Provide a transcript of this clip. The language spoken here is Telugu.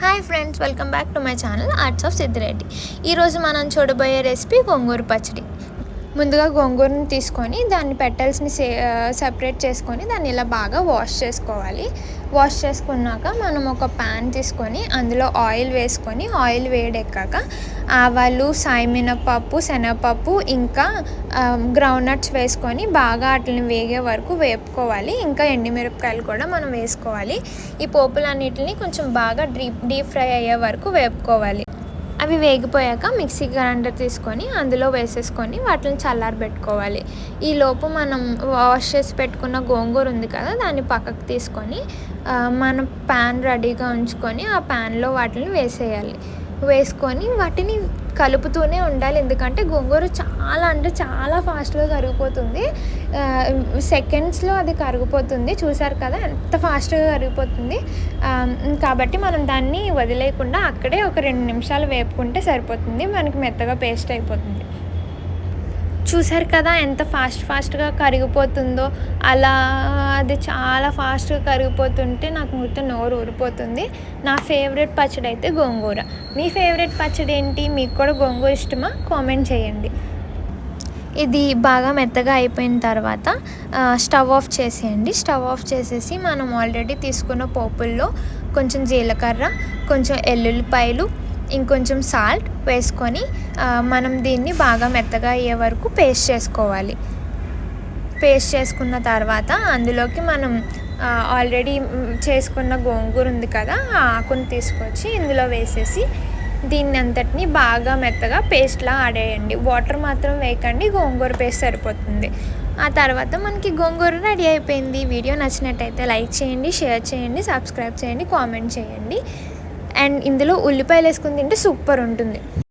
Hi friends, welcome back to my channel arts of Siddhi Reddy. ఈరోజు మనం చూడబోయే రెసిపీ గోంగూర పచ్చడి. ముందుగా గోంగూరని తీసుకొని దాన్ని పెటల్స్ని సెపరేట్ చేసుకొని దాన్ని ఇలా బాగా వాష్ చేసుకోవాలి. వాష్ చేసుకున్నాక మనం ఒక ప్యాన్ తీసుకొని అందులో ఆయిల్ వేసుకొని ఆయిల్ వేడెక్కాక ఆవాలు, సాయిమినపప్పు, శనగపప్పు ఇంకా గ్రౌండ్నట్స్ వేసుకొని బాగా వాటిని వేగే వరకు వేపుకోవాలి. ఇంకా ఎండుమిరపకాయలు కూడా మనం వేసుకోవాలి. ఈ పోపులన్నిటిని కొంచెం బాగా డీప్ ఫ్రై అయ్యే వరకు వేపుకోవాలి. అవి వేగిపోయాక మిక్సీ గ్రైండర్ తీసుకొని అందులో వేసేసుకొని వాటిని చల్లారబెట్టుకోవాలి. ఈలోపు మనం వాష్ చేసి పెట్టుకున్న గోంగూర ఉంది కదా, దాన్ని పక్కకు తీసుకొని మనం ప్యాన్ రెడీగా ఉంచుకొని ఆ ప్యాన్లో వాటిని వేసేయాలి. వేసుకొని వాటిని కలుపుతూనే ఉండాలి. ఎందుకంటే గోంగూర చాలా ఫాస్ట్గా కరిగిపోతుంది. సెకండ్స్లో అది కరిగిపోతుంది. చూసారు కదా ఎంత ఫాస్ట్గా కరిగిపోతుంది. కాబట్టి మనం దాన్ని వదిలేయకుండా అక్కడే ఒక 2 నిమిషాలు వేపుకుంటే సరిపోతుంది. మనకి మెత్తగా పేస్ట్ అయిపోతుంది. చూసారు కదా ఎంత ఫాస్ట్గా కరిగిపోతుందో. అలా అది చాలా ఫాస్ట్గా కరిగిపోతుంటే నాకు మొత్తం నోరు ఊరిపోతుంది. నా ఫేవరెట్ పచ్చడి అయితే గోంగూర. మీ ఫేవరెట్ పచ్చడి ఏంటి? మీకు కూడా గోంగూర ఇష్టమా? కామెంట్ చేయండి. ఇది బాగా మెత్తగా అయిపోయిన తర్వాత స్టవ్ ఆఫ్ చేసేయండి. స్టవ్ ఆఫ్ చేసేసి మనం ఆల్రెడీ తీసుకున్న పోపుల్లో కొంచెం జీలకర్ర, కొంచెం ఎల్లుల్లిపాయలు, ఇంకొంచెం సాల్ట్ వేసుకొని మనం దీన్ని బాగా మెత్తగా అయ్యే వరకు పేస్ట్ చేసుకోవాలి. పేస్ట్ చేసుకున్న తర్వాత అందులోకి మనం ఆల్రెడీ చేసుకున్న గోంగూర ఉంది కదా, ఆ ఆకుని తీసుకొచ్చి ఇందులో వేసేసి దీన్ని అంతటిని బాగా మెత్తగా పేస్ట్లా ఆడేయండి. వాటర్ మాత్రం వేయకండి, గోంగూర పేస్ట్ సరిపోతుంది. ఆ తర్వాత మనకి గోంగూర రెడీ అయిపోయింది. వీడియో నచ్చినట్టయితే లైక్ చేయండి, షేర్ చేయండి, సబ్స్క్రైబ్ చేయండి, కామెంట్ చేయండి. అండ్ ఇందులో ఉల్లిపాయలు వేసుకుని తింటే సూపర్ ఉంటుంది.